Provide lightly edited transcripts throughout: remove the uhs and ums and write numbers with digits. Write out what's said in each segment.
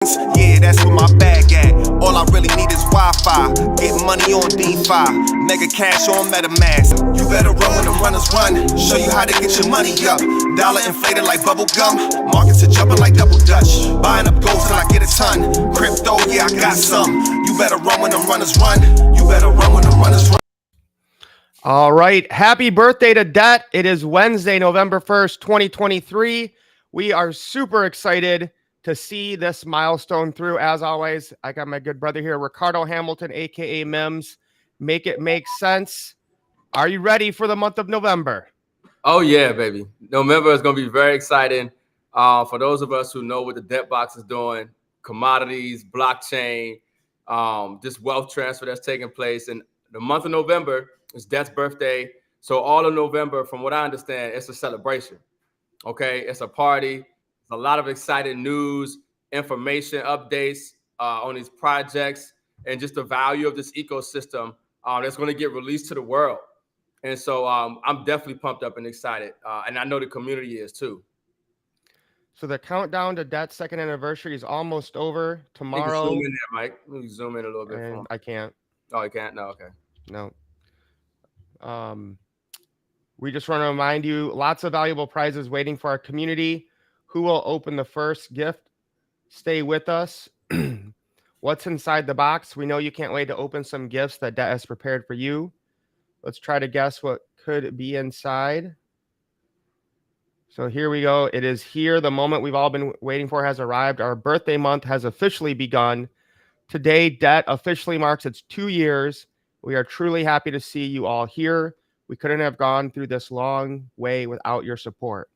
Yeah, that's where my bag at. All I really need is Wi-Fi. Get money on D.E.B.T. Mega cash on M.I.M.S. You better run when the runners run. Show you how to get your money up. Dollar inflated like bubble gum. Markets are jumping like double dutch. Buying up gold till I get a ton. Crypto, yeah, I got some. You better run when the runners run. You better run when the runners run. All right. Happy birthday to Det. It is Wednesday, November 1st, 2023. We are super excited to see this milestone through. As always, I got my good brother here, Ricardo Hamilton, aka M.I.M.S. Make it make sense. Are you ready for the month of November? Oh yeah, baby. November is going to be very exciting. For those of us who know what the debt box is doing, commodities, blockchain, this wealth transfer that's taking place. And the month of November is Det's birthday. So all of November, from what I understand, it's a celebration. Okay, it's a party. It's a lot of exciting news, information, updates on these projects, and just the value of this ecosystem that's going to get released to the world. And so I'm definitely pumped up and excited. And I know the community is too. So the countdown to Det's second anniversary is almost over tomorrow. You can zoom in there, Mike. Let me zoom in a little bit for him. I can't. Oh, you can't? No, okay. No. We just want to remind you, lots of valuable prizes waiting for our community. Who will open the first gift? Stay with us. What's inside the box? We know you can't wait to open some gifts that Det has prepared for you. Let's try to guess what could be inside. So here we go. It is here. The moment we've all been waiting for has arrived. Our birthday month has officially begun. Today, Det officially marks its 2 years. We are truly happy to see you all here. We couldn't have gone through this long way without your support.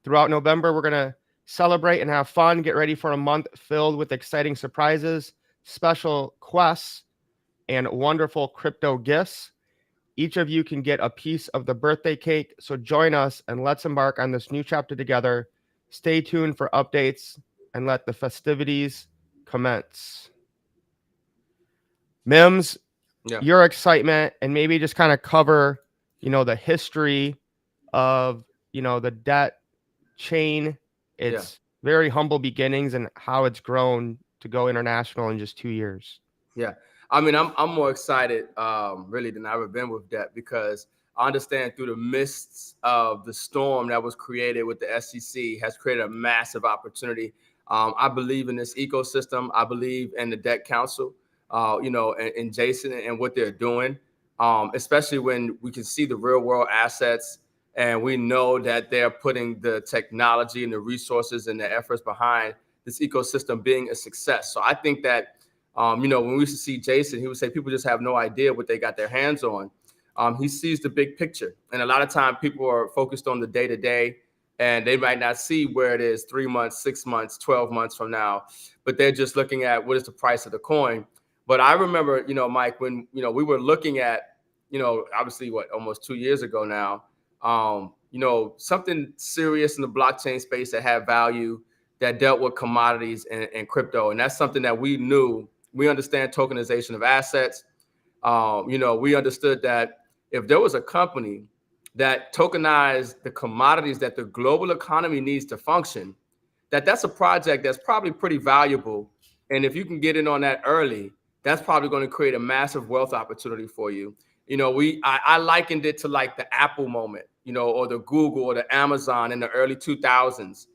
Throughout November, we're going to celebrate and have fun. Get ready for a month filled with exciting surprises, special quests, and wonderful crypto gifts. Each of you can get a piece of the birthday cake. So join us and let's embark on this new chapter together. Stay tuned for updates and let the festivities commence. M.I.M.S, your excitement, and maybe just kind of cover, the history of, the Det chain. It's very humble beginnings and how it's grown to go international in just 2 years. Yeah. I mean, I'm more excited really than I've ever been with Det, because I understand through the mists of the storm that was created with the SEC has created a massive opportunity. I believe in this ecosystem. I believe in the Det Council, and Jason and what they're doing, especially when we can see the real world assets. And we know that they're putting the technology and the resources and the efforts behind this ecosystem being a success. So I think that, when we used to see Jason, he would say people just have no idea what they got their hands on. He sees the big picture. And a lot of time people are focused on the day-to-day, and they might not see where it is 3 months, 6 months, 12 months from now, but they're just looking at what is the price of the coin. But I remember, Mike, when, we were looking at, obviously almost 2 years ago now, something serious in the blockchain space that had value, that dealt with commodities and crypto. And that's something that we knew. We understand tokenization of assets. We understood that if there was a company that tokenized the commodities that the global economy needs to function, that's a project that's probably pretty valuable. And if you can get in on that early, that's probably going to create a massive wealth opportunity for you. I likened it to like the Apple moment, or the Google or the Amazon in the early 2000s,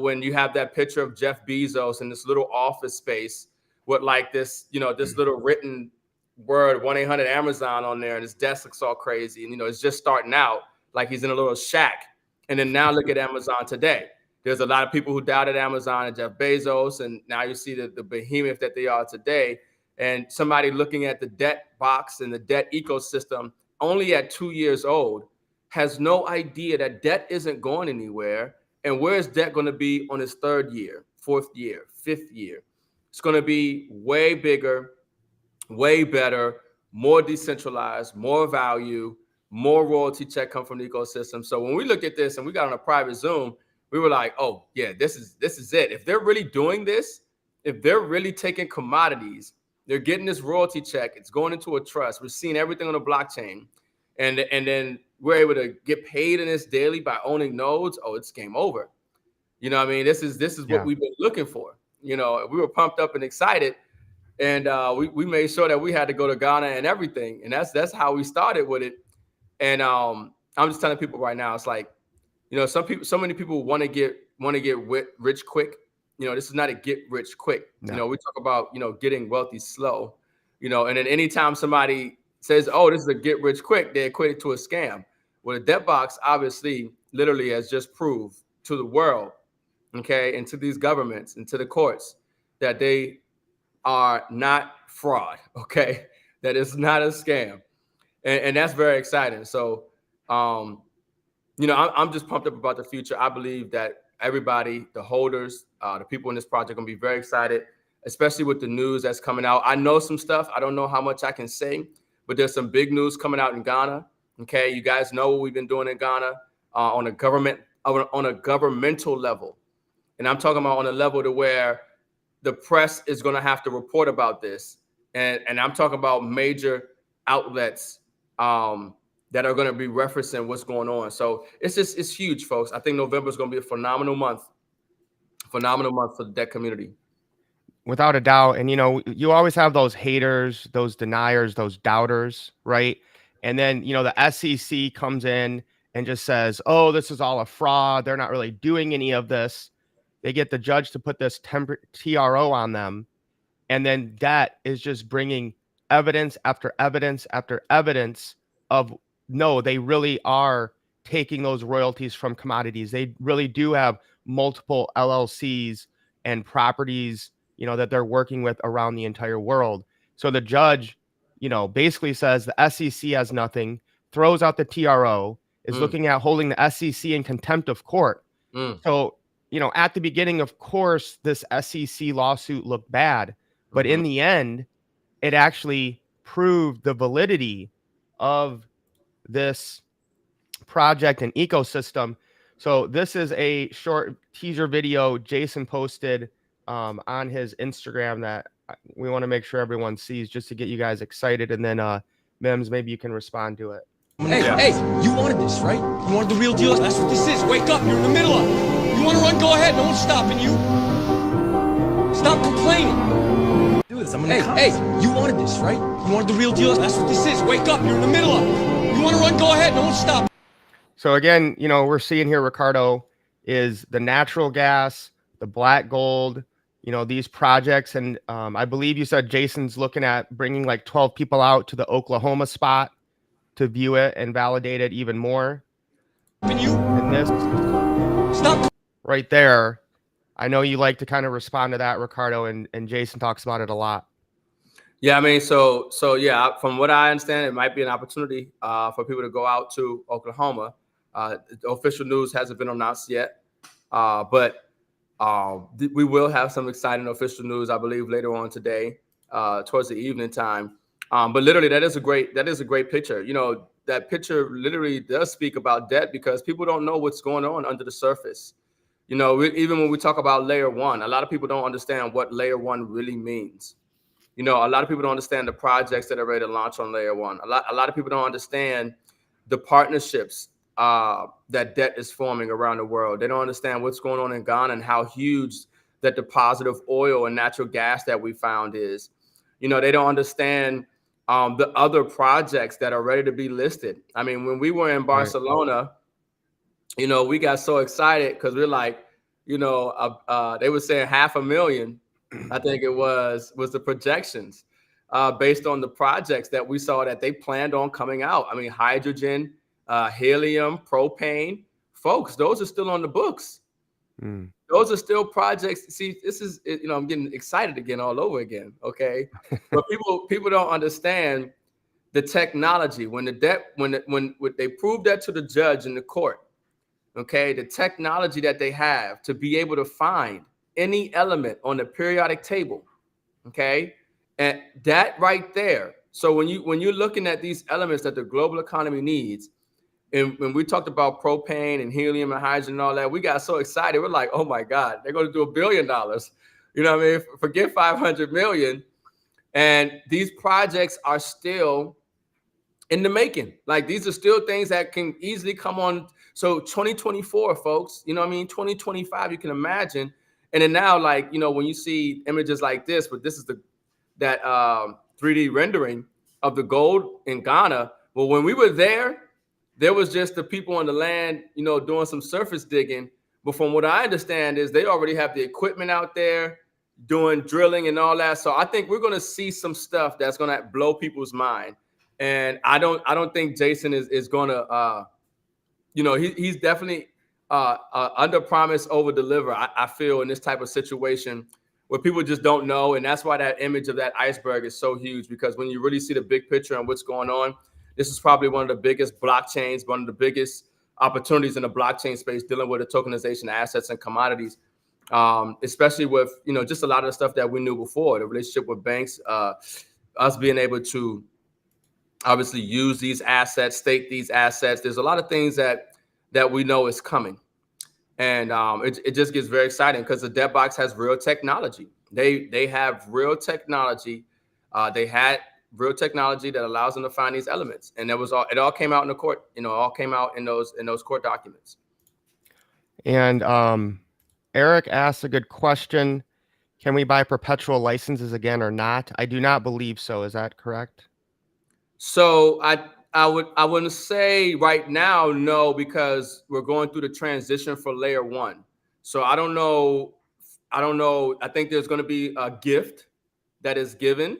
when you have that picture of Jeff Bezos in this little office space with like this, this little written word 1-800-Amazon on there, and his desk looks all crazy. And, it's just starting out like he's in a little shack. And then now look at Amazon today. There's a lot of people who doubted Amazon and Jeff Bezos, and now you see the behemoth that they are today. And somebody looking at the debt box and the debt ecosystem only at 2 years old has no idea that debt isn't going anywhere. And where is debt going to be on its 3rd year, 4th year, 5th year? It's going to be way bigger, way better, more decentralized, more value, more royalty check come from the ecosystem. So when we look at this and we got on a private Zoom, we were like, oh yeah, this is it. If they're really doing this, if they're really taking commodities, they're getting this royalty check, it's going into a trust. We're seeing everything on the blockchain. And then we're able to get paid in this daily by owning nodes. Oh, it's game over. This is what we've been looking for. You know, we were pumped up and excited, and we made sure that we had to go to Ghana and everything, and that's how we started with it. And I'm just telling people right now, it's like, you know, so many people want to get rich quick. You know, this is not a get rich quick. No. You know, we talk about, you know, getting wealthy slow. You know, and then anytime somebody says, "Oh, this is a get rich quick," they equate it to a scam. Well, the debt box obviously, literally, has just proved to the world, okay, and to these governments and to the courts that they are not fraud. Okay, that is not a scam, and that's very exciting. So, you know, I'm just pumped up about the future. I believe that everybody, the holders, the people in this project, are gonna be very excited, especially with the news that's coming out. I know some stuff. I don't know how much I can say, but there's some big news coming out in Ghana. Okay, you guys know what we've been doing in Ghana on a governmental level, and I'm talking about on a level to where the press is going to have to report about this, and I'm talking about major outlets that are going to be referencing what's going on. So it's huge, folks. I think November is going to be a phenomenal month for the debt community. Without a doubt. And, you know, you always have those haters, those deniers, those doubters, right? And then, you know, the SEC comes in and just says, oh, this is all a fraud. They're not really doing any of this. They get the judge to put this TRO on them. And then that is just bringing evidence after evidence after evidence of no, they really are taking those royalties from commodities. They really do have multiple LLCs and properties, you know, that they're working with around the entire world. So the judge, you know, basically says the SEC has nothing, throws out the TRO, is looking at holding the SEC in contempt of court. So, you know, at the beginning, of course, this SEC lawsuit looked bad, but in the end, it actually proved the validity of this project and ecosystem. So this is a short teaser video Jason posted on his Instagram that we want to make sure everyone sees, just to get you guys excited. And then M.I.M.S, maybe you can respond to it. Hey, you wanted this, right? You wanted the real deal? That's what this is. Wake up, you're in the middle of it. You want to run? Go ahead. No one's stopping you. Stop complaining. Do this. Hey, you wanted this, right? You wanted the real deal? That's what this is. Wake up, you're in the middle of it. You want to run? Go ahead. No one's stopping. So again, you know, we're seeing here, Ricardo, is the natural gas, the black gold, you know, these projects. And I believe you said Jason's looking at bringing like 12 people out to the Oklahoma spot to view it and validate it even more. And this Stop right there, I know you like to kind of respond to that, Ricardo, and Jason talks about it a lot. Yeah, I mean, so yeah, from what I understand, it might be an opportunity for people to go out to Oklahoma. The official news hasn't been announced yet, but we will have some exciting official news, I believe, later on today, towards the evening time. But literally, that is a great picture. You know, that picture literally does speak about debt, because people don't know what's going on under the surface. You know, even when we talk about layer one, a lot of people don't understand what layer one really means. You know, a lot of people don't understand the projects that are ready to launch on layer one. A lot of people don't understand the partnerships that debt is forming around the world. They don't understand what's going on in Ghana and how huge that deposit of oil and natural gas that we found is. You know, they don't understand the other projects that are ready to be listed. I mean, when we were in Barcelona, you know, we got so excited because we're like, you know, they were saying 500,000. I think it was the projections based on the projects that we saw that they planned on coming out. I mean, hydrogen, helium, propane, folks, those are still on the books. Those are still projects. See, this is, you know, I'm getting excited again all over again. Okay. But people don't understand the technology. When they proved that to the judge in the court, okay, the technology that they have to be able to find any element on the periodic table, okay, and that right there. So when you're looking at these elements that the global economy needs, and when we talked about propane and helium and hydrogen and all that, we got so excited. We're like, oh my God, they're going to do $1 billion. You know what I mean? Forget 500 million. And these projects are still in the making. Like, these are still things that can easily come on. So 2024, folks, you know what I mean? 2025, you can imagine. And then now, like, you know, when you see images like this, but this is that 3D rendering of the gold in Ghana. Well, when we were there was just the people on the land, you know, doing some surface digging. But from what I understand is they already have the equipment out there doing drilling and all that. So I think we're going to see some stuff that's going to blow people's mind. And I don't think Jason is going to, you know, he's definitely under promise, over deliver. I feel in this type of situation where people just don't know. And that's why that image of that iceberg is so huge, because when you really see the big picture and what's going on, this is probably one of the biggest blockchains, one of the biggest opportunities in the blockchain space dealing with the tokenization of assets and commodities, especially with, you know, just a lot of the stuff that we knew before, the relationship with banks, us being able to obviously use these assets, stake these assets. There's a lot of things that we know is coming. And it just gets very exciting because the D.E.B.T box has real technology. They have real technology. They had real technology that allows them to find these elements. And it all came out in the court, you know, all came out in those court documents. And Eric asked a good question. Can we buy perpetual licenses again or not? I do not believe so. Is that correct? So I wouldn't say right now, no, because we're going through the transition for layer 1. So I don't know. I think there's going to be a gift that is given.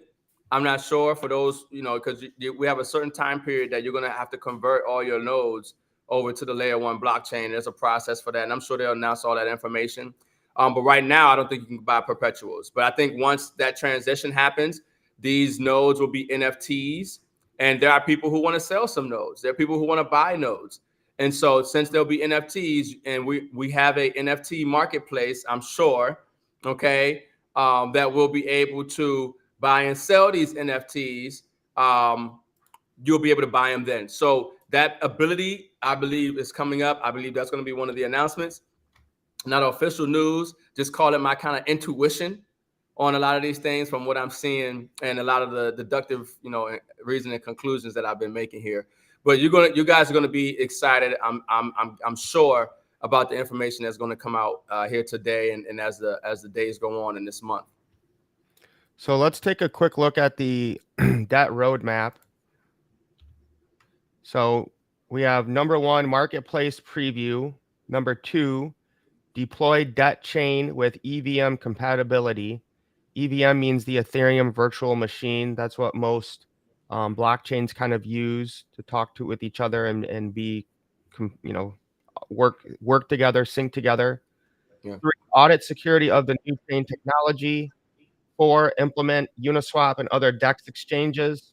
I'm not sure for those, you know, because we have a certain time period that you're going to have to convert all your nodes over to the layer 1 blockchain. There's a process for that, and I'm sure they'll announce all that information. But right now, I don't think you can buy perpetuals. But I think once that transition happens, these nodes will be NFTs. And there are people who want to sell some nodes. There are people who want to buy nodes. And so since there'll be NFTs and we have a NFT marketplace, I'm sure, okay, that we'll be able to buy and sell these NFTs. You'll be able to buy them then. So that ability, I believe, is coming up. I believe that's going to be one of the announcements. Not official news, just call it my kind of intuition on a lot of these things from what I'm seeing and a lot of the deductive, you know, reasoning conclusions that I've been making here. But you guys are gonna be excited. I'm sure about the information that's going to come out here today and as the days go on in this month. So let's take a quick look at the debt roadmap. So we have number 1, marketplace preview. Number 2, deploy debt chain with EVM compatibility. EVM means the Ethereum virtual machine. That's what most blockchains kind of use to talk with each other and be, you know, work together, sync together. Yeah. 3, audit security of the new chain technology. 4, implement Uniswap and other DEX exchanges.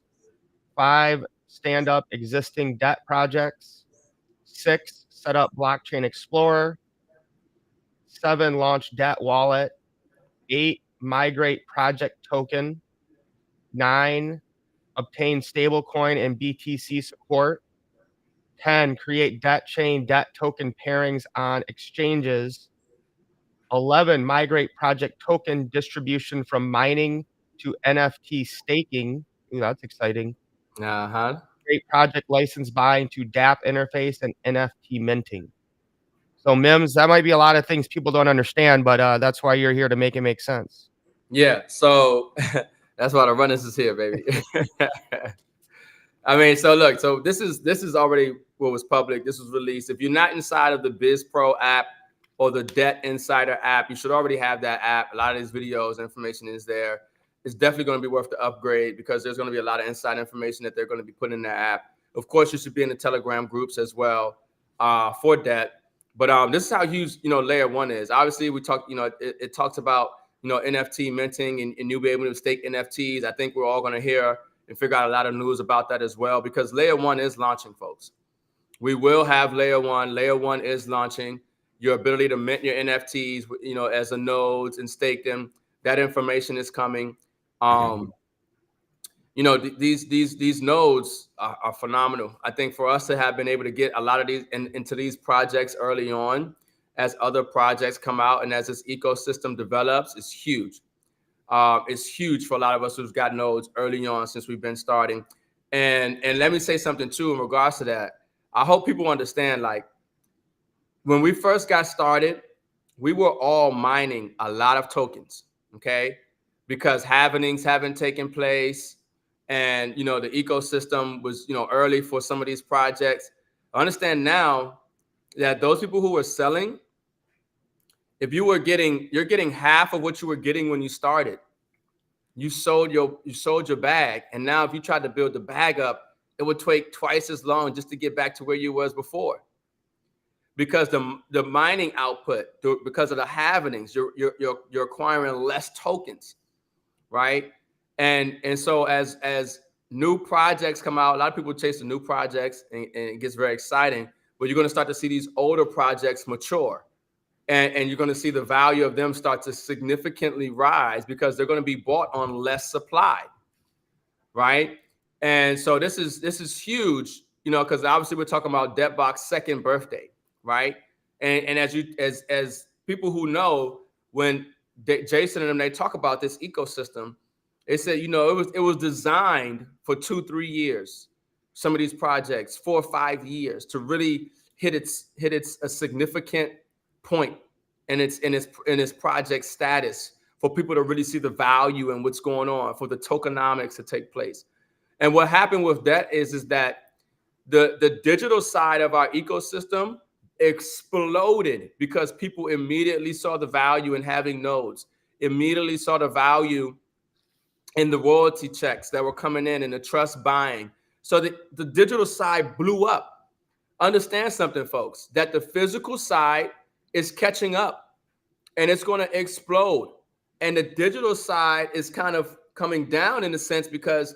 5, stand up existing debt projects. 6, set up blockchain explorer. 7, launch debt wallet. 8, migrate project token. 9, obtain stablecoin and BTC support. 10, create debt chain debt token pairings on exchanges. 11, migrate project token distribution from mining to NFT staking. Ooh, that's exciting. Create project license buying to DApp interface and NFT minting. So M.I.M.S, that might be a lot of things people don't understand, but that's why you're here to make it make sense. Yeah. So that's why the runners is here, baby. I mean, so look, so this is already what was public. This was released. If you're not inside of the Biz Pro app or the Debt Insider app, you should already have that app. A lot of these videos, information is there. It's definitely going to be worth the upgrade because there's going to be a lot of inside information that they're going to be putting in that app. Of course, you should be in the Telegram groups as well for debt. But this is how huge, you know, layer 1 is. Obviously, we talk, you know, it talks about, you know, NFT minting and you'll be able to stake NFTs. I think we're all going to hear and figure out a lot of news about that as well, because layer 1 is launching, folks. We will have layer 1. Layer 1 is launching. Your ability to mint your NFTs, you know, as a nodes and stake them. That information is coming. You know, these nodes are phenomenal. I think for us to have been able to get a lot of these into these projects early on, as other projects come out and as this ecosystem develops, is huge. It's huge for a lot of us who've got nodes early on since we've been starting. And let me say something too in regards to that. I hope people understand, like, when we first got started, we were all mining a lot of tokens, okay? Because halvenings haven't taken place, and you know the ecosystem was early for some of these projects. I understand now that those people who were selling, if you're getting half of what you were getting when you started. You sold your bag, and now if you tried to build the bag up, it would take twice as long just to get back to where you was before. Because the mining output, because of the halvenings, you're acquiring less tokens, right? And so as new projects come out, a lot of people chase the new projects, and it gets very exciting. But you're going to start to see these older projects mature, and you're going to see the value of them start to significantly rise because they're going to be bought on less supply, right? And so this is huge, because obviously we're talking about D.E.B.T's second birthday, right? And as people who know, when Jason and them, they talk about this ecosystem, they said it was designed for 2-3 years. Some of these projects 4 or 5 years to really hit its a significant point in its project status, for people to really see the value and what's going on, for the tokenomics to take place. And what happened with that is that the digital side of our ecosystem exploded because people immediately saw the value in having nodes, immediately saw the value in the royalty checks that were coming in and the trust buying. So the digital side blew up. Understand something, folks, that the physical side is catching up and it's going to explode. And the digital side is kind of coming down in a sense because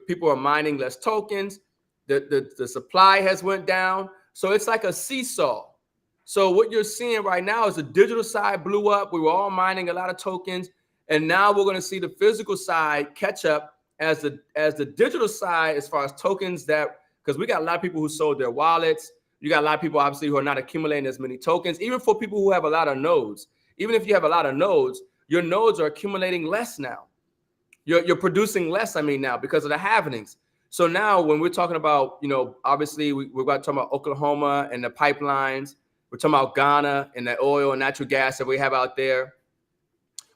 people are mining less tokens. The supply has went down. So it's like a seesaw. So what you're seeing right now is the digital side blew up. We were all mining a lot of tokens. And now we're going to see the physical side catch up as the digital side, as far as tokens, that because we got a lot of people who sold their wallets. You got a lot of people, obviously, who are not accumulating as many tokens. Even for people who have a lot of nodes, even if you have a lot of nodes, your nodes are accumulating less now. You're producing less, now, because of the halvenings. So now when we're talking about, obviously we're about to talk about Oklahoma and the pipelines. We're talking about Ghana and the oil and natural gas that we have out there.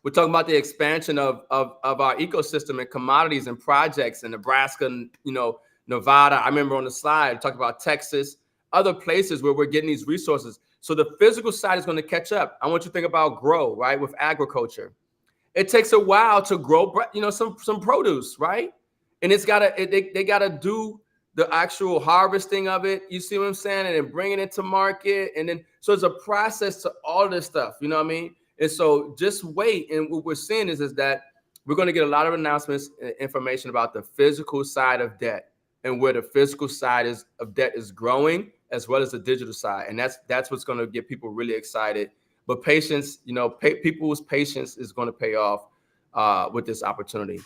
We're talking about the expansion of our ecosystem and commodities and projects in Nebraska and, Nevada. I remember on the slide, I talked about Texas, other places where we're getting these resources. So the physical side is going to catch up. I want you to think about grow, right, with agriculture. It takes a while to grow, some produce, right? And they gotta do the actual harvesting of it. You see what I'm saying? And then bringing it to market. And then, so it's a process to all this stuff, you know what I mean? And so just wait. And what we're seeing is that we're going to get a lot of announcements and information about the physical side of debt and where the physical side of debt is growing, as well as the digital side. And that's what's going to get people really excited. But patience, people's patience is going to pay off with this opportunity.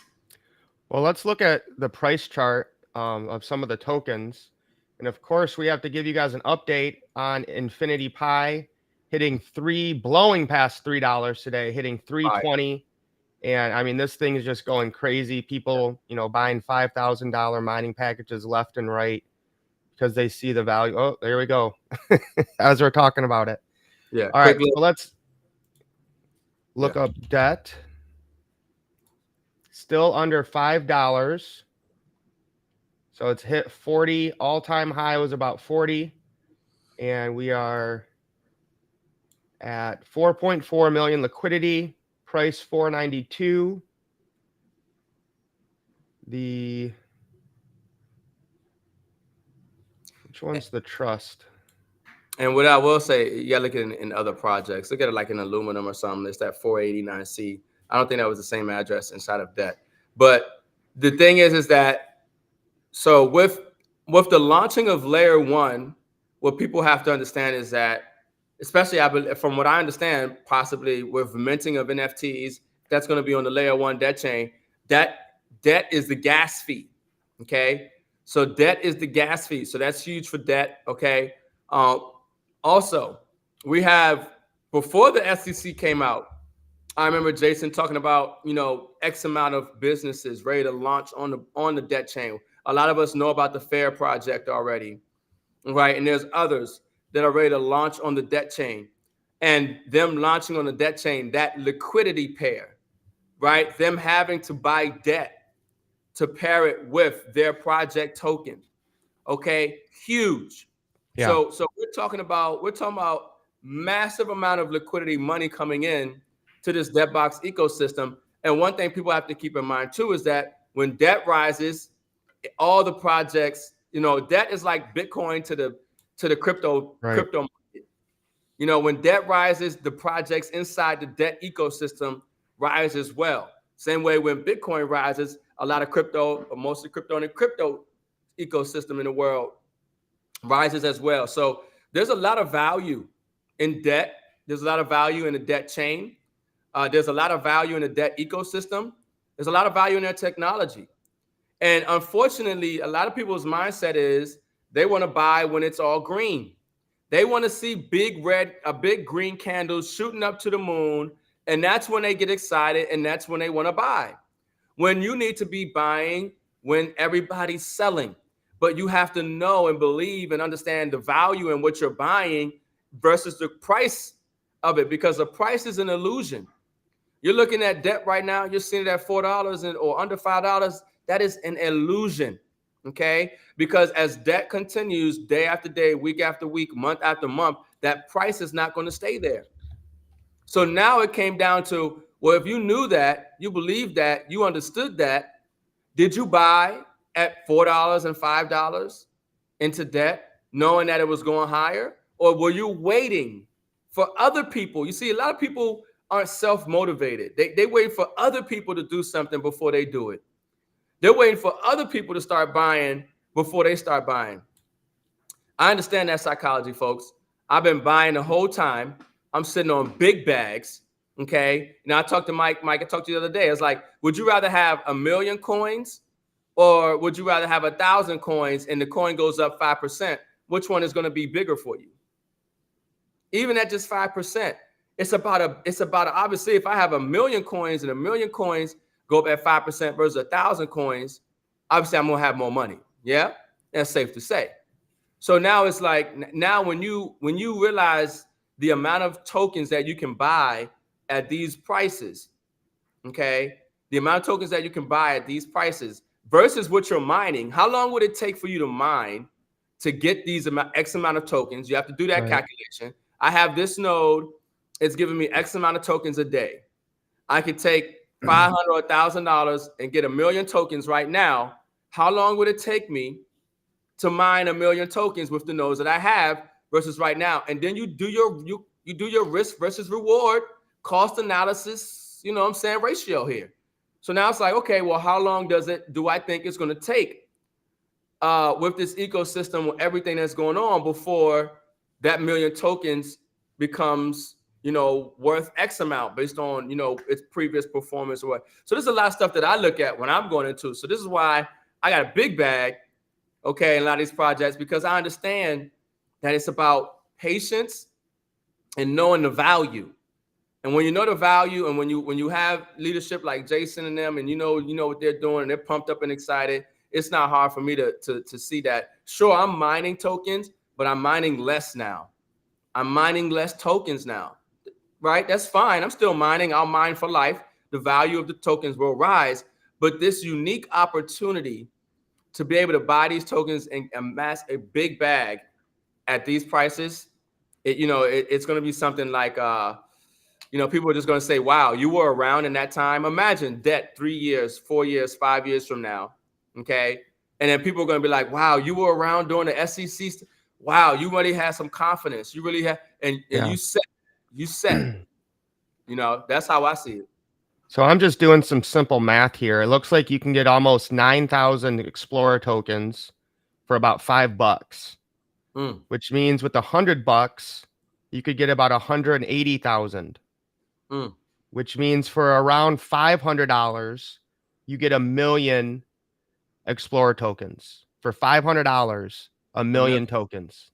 Well, let's look at the price chart of some of the tokens. And of course, we have to give you guys an update on Infinity Pi blowing past $3 today, hitting $3.20. And this thing is just going crazy. People, buying $5,000 mining packages left and right because they see the value. Oh, there we go. As we're talking about it. Yeah. All right. So let's look up debt. Still under $5. So it's hit 40. All-time high was about 40. And we are at 4.4 million liquidity, price 492. Which one's the trust? And what I will say, you gotta look at it in other projects. Look at it like in aluminum or something. It's that 489C. I don't think that was the same address inside of debt. But the thing is that, so with the launching of layer 1, what people have to understand is that, especially from what I understand, possibly with minting of NFTs, that's going to be on the layer 1 debt chain. That debt is the gas fee. Okay. So debt is the gas fee. So that's huge for debt. Okay. Also, we have, before the SEC came out, I remember Jason talking about, X amount of businesses ready to launch on the debt chain. A lot of us know about the FAIR project already, right? And there's others that are ready to launch on the debt chain. and them launching on the debt chain, that liquidity pair, right? Them having to buy debt to pair it with their project token. Okay, huge. Yeah. So we're talking about massive amount of liquidity money coming in to this debt box ecosystem. And one thing people have to keep in mind too is that when debt rises, all the projects, debt is like Bitcoin to the crypto market. When debt rises, the projects inside the debt ecosystem rise as well. Same way when Bitcoin rises, a lot of crypto, or mostly crypto in the crypto ecosystem in the world rises as well. So there's a lot of value in debt. There's a lot of value in the debt chain. There's a lot of value in the debt ecosystem. There's a lot of value in their technology. And unfortunately, a lot of people's mindset is they want to buy when it's all green. They want to see big green candles shooting up to the moon. And that's when they get excited. And that's when they want to buy. When you need to be buying when everybody's selling. But you have to know and believe and understand the value in what you're buying versus the price of it, because the price is an illusion. You're looking at debt right now. You're seeing it at $4 or under $5. That is an illusion. Okay, because as debt continues day after day, week after week, month after month, that price is not going to stay there. So now it came down to, well, if you knew that, you believed that, you understood that, did you buy at $4 and $5 into debt, knowing that it was going higher? Or were you waiting for other people? You see, a lot of people aren't self-motivated. They wait for other people to do something before they do it. They're waiting for other people to start buying before they start buying. I understand that psychology, folks. I've been buying the whole time. I'm sitting on big bags. Okay. Now I talked to Mike. Mike, I talked to you the other day. It's like, would you rather have 1,000,000 coins, or would you rather have 1,000 coins and the coin goes up 5%? Which one is going to be bigger for you? Even at just 5%, it's about obviously, if I have 1,000,000 coins and 1,000,000 coins go up at 5% versus 1,000 coins, obviously I'm gonna have more money. Yeah, that's safe to say. So now it's like, now when you realize the amount of tokens that you can buy at these prices, okay, the amount of tokens that you can buy at these prices versus what you're mining, how long would it take for you to mine to get these X amount of tokens? You have to do that calculation. I have this node, it's giving me X amount of tokens a day. I could take $500 or $1,000 and get 1,000,000 tokens right now. How long would it take me to mine 1,000,000 tokens with the nodes that I have versus right now? And then you do your risk versus reward cost analysis, you know what I'm saying, ratio here. So now it's like, okay, well, how long do I think it's going to take with this ecosystem, with everything that's going on, before that 1,000,000 tokens becomes, worth X amount based on, its previous performance or what. So there's a lot of stuff that I look at when I'm going into. So this is why I got a big bag, okay, in a lot of these projects, because I understand that it's about patience and knowing the value. And when you know the value, and when you have leadership like Jason and them, and you know what they're doing, and they're pumped up and excited, it's not hard for me to see that. Sure, I'm mining tokens, but I'm mining less now. I'm mining less tokens now, right? That's fine. I'm still mining. I'll mine for life. The value of the tokens will rise. But this unique opportunity to be able to buy these tokens and amass a big bag at these prices, it's going to be something like, people are just going to say, wow, you were around in that time. Imagine debt 3 years, 4 years, 5 years from now. Okay. And then people are going to be like, wow, you were around during the SEC. Wow, you really had some confidence. You really had, and you set, that's how I see it. So I'm just doing some simple math here. It looks like you can get almost 9,000 Explorer tokens for about $5, which means with $100, you could get about 180,000, which means for around $500, you get 1,000,000 Explorer tokens. For $500, 1,000,000 tokens.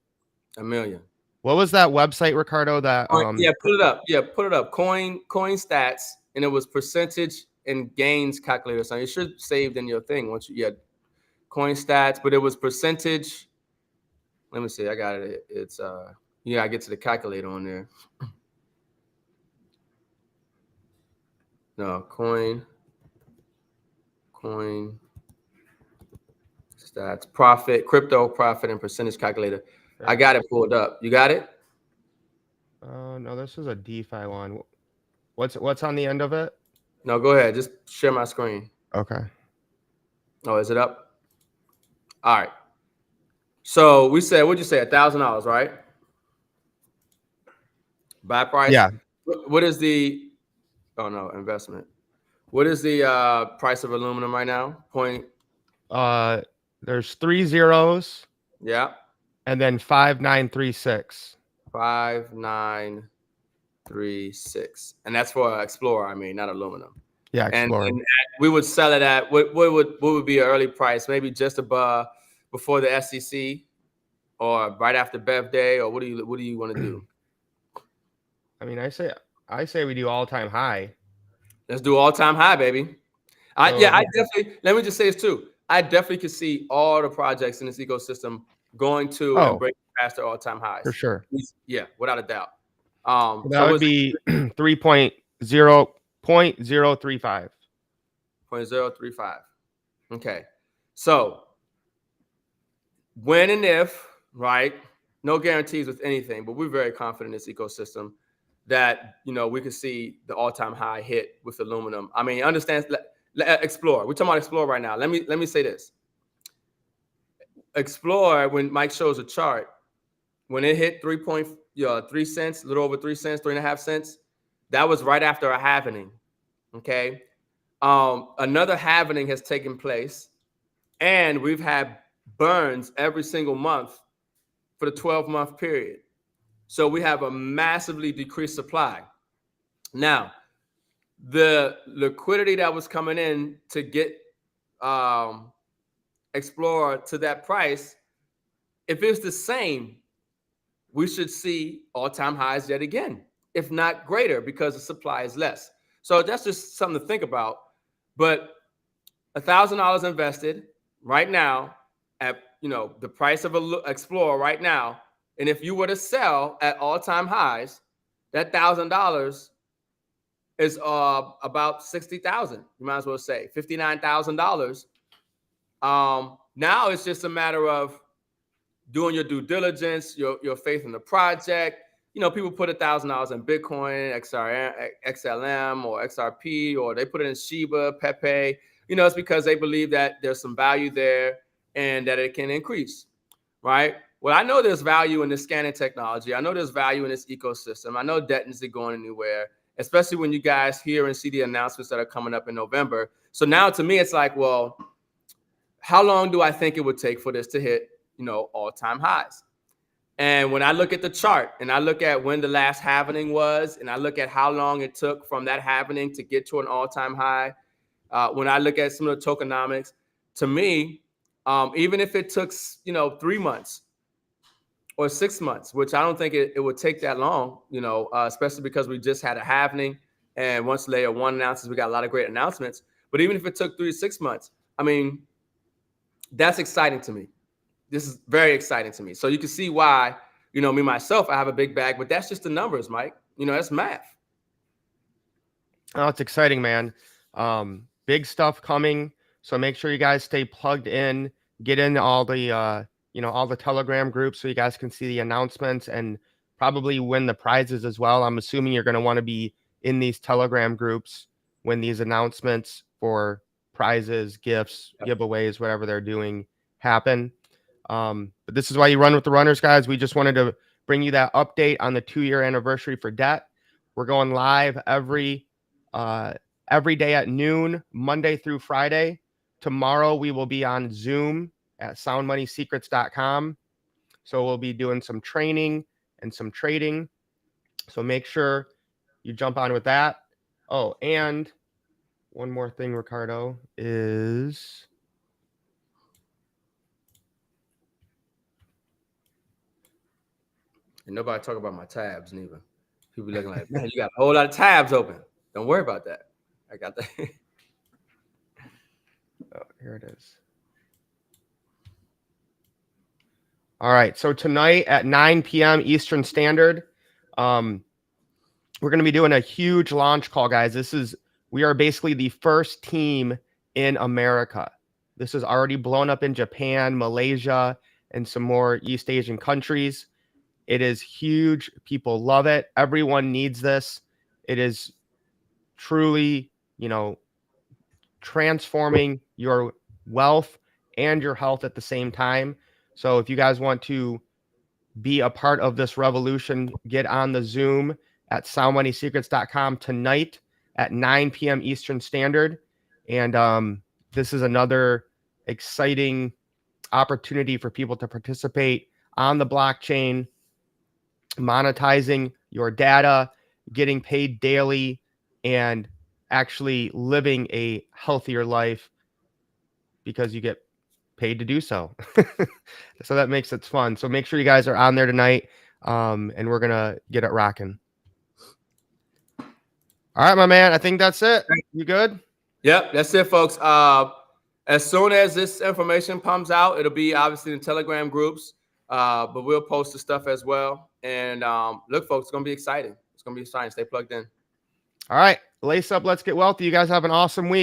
1,000,000. What was that website, Ricardo? That yeah, put it up. Yeah, put it up. Coin stats, and it was percentage and gains calculator. So it should saved in your thing once you coin stats, but it was percentage. Let me see. I got it. It's I get to the calculator on there. No, coin stats, profit, crypto profit, and percentage calculator. I got it pulled up. You got it? No, this is a DeFi one. What's on the end of it? No, go ahead. Just share my screen. Okay. Oh, is it up? All right. So we said, what'd you say? $1,000, right? Buy price. Yeah. What is the? Oh no, investment. What is the price of aluminum right now? There's 3 zeros Yeah, and then 5936. 5936, and that's for Explorer. I mean, not aluminum. Yeah, And Explorer. we would sell it at what would be an early price? Maybe just above before the SEC, or right after Bev Day, or what do you want to do? I mean, I say we do all-time high. Let's do all-time high, baby. I definitely. Let me just say this too. I definitely could see all the projects in this ecosystem going to and breaking past their all-time highs. For sure. Yeah, without a doubt. That would be 3.0.035. 0.035. Okay. So when and if, right? No guarantees with anything, but we're very confident in this ecosystem that we could see the all-time high hit with aluminum. I mean, understand. Explore. We're talking about Explore right now. Let me say this. Explore, when Mike shows a chart, when it hit 3 cents, a little over 3 cents, 3.5 cents, that was right after a halvening. Okay. Another halvening has taken place, and we've had burns every single month for the 12-month period. So we have a massively decreased supply. Now, the liquidity that was coming in to get Explorer to that price, if it's the same, we should see all-time highs yet again, if not greater, because the supply is less. So that's just something to think about. But $1,000 invested right now at the price of an Explorer right now, and if you were to sell at all-time highs, that $1,000 is about $60,000. You might as well say $59,000. Now it's just a matter of doing your due diligence, your faith in the project. People put $1,000 in Bitcoin, XLM, or XRP, or they put it in Shiba, Pepe. It's because they believe that there's some value there and that it can increase, right? Well, I know there's value in this scanning technology. I know there's value in this ecosystem. I know debt isn't going anywhere, especially when you guys hear and see the announcements that are coming up in November. So now to me, it's like, well, how long do I think it would take for this to hit, all-time highs? And when I look at the chart and I look at when the last halvening was, and I look at how long it took from that halvening to get to an all-time high, when I look at some of the tokenomics, to me, even if it took, 3 months or 6 months, which I don't think it would take that long, especially because we just had a halvening, and once layer 1 announces, we got a lot of great announcements. But even if it took 3 to 6 months, I mean, that's exciting to me. This is very exciting to me. So you can see why, me, myself, I have a big bag, but that's just the numbers, Mike. That's math. Oh, it's exciting, man. Big stuff coming. So make sure you guys stay plugged in, get in all the, all the Telegram groups so you guys can see the announcements and probably win the prizes as well. I'm assuming you're going to want to be in these Telegram groups when these announcements for prizes, gifts, giveaways, whatever they're doing happen. But this is why you run with the runners, guys. We just wanted to bring you that update on the 2-year anniversary for D.E.B.T. We're going live every day at noon, Monday through Friday. Tomorrow we will be on Zoom at soundmoneysecrets.com. So we'll be doing some training and some trading. So make sure you jump on with that. Oh, and one more thing, Ricardo, is and nobody talk about my tabs neither. People looking like, man, you got a whole lot of tabs open. Don't worry about that. I got that. Oh, here it is. All right. So tonight at 9 p.m. Eastern Standard, we're going to be doing a huge launch call, guys. This is We are basically the first team in America. This is already blown up in Japan, Malaysia, and some more East Asian countries. It is huge. People love it. Everyone needs this. It is truly, transforming your wealth and your health at the same time. So if you guys want to be a part of this revolution, get on the Zoom at soundmoneysecrets.com tonight at 9 p.m. Eastern Standard. And this is another exciting opportunity for people to participate on the blockchain, monetizing your data, getting paid daily, and actually living a healthier life because you get paid to do so. So that makes it fun. So make sure you guys are on there tonight, and we're gonna get it rocking. All right, my man. I think that's it. You good? Yep, that's it, folks. As soon as this information comes out, it'll be obviously in Telegram groups, but we'll post the stuff as well. And look, folks, it's gonna be exciting. It's gonna be exciting. Stay plugged in. All right, lace up. Let's get wealthy. You guys have an awesome week.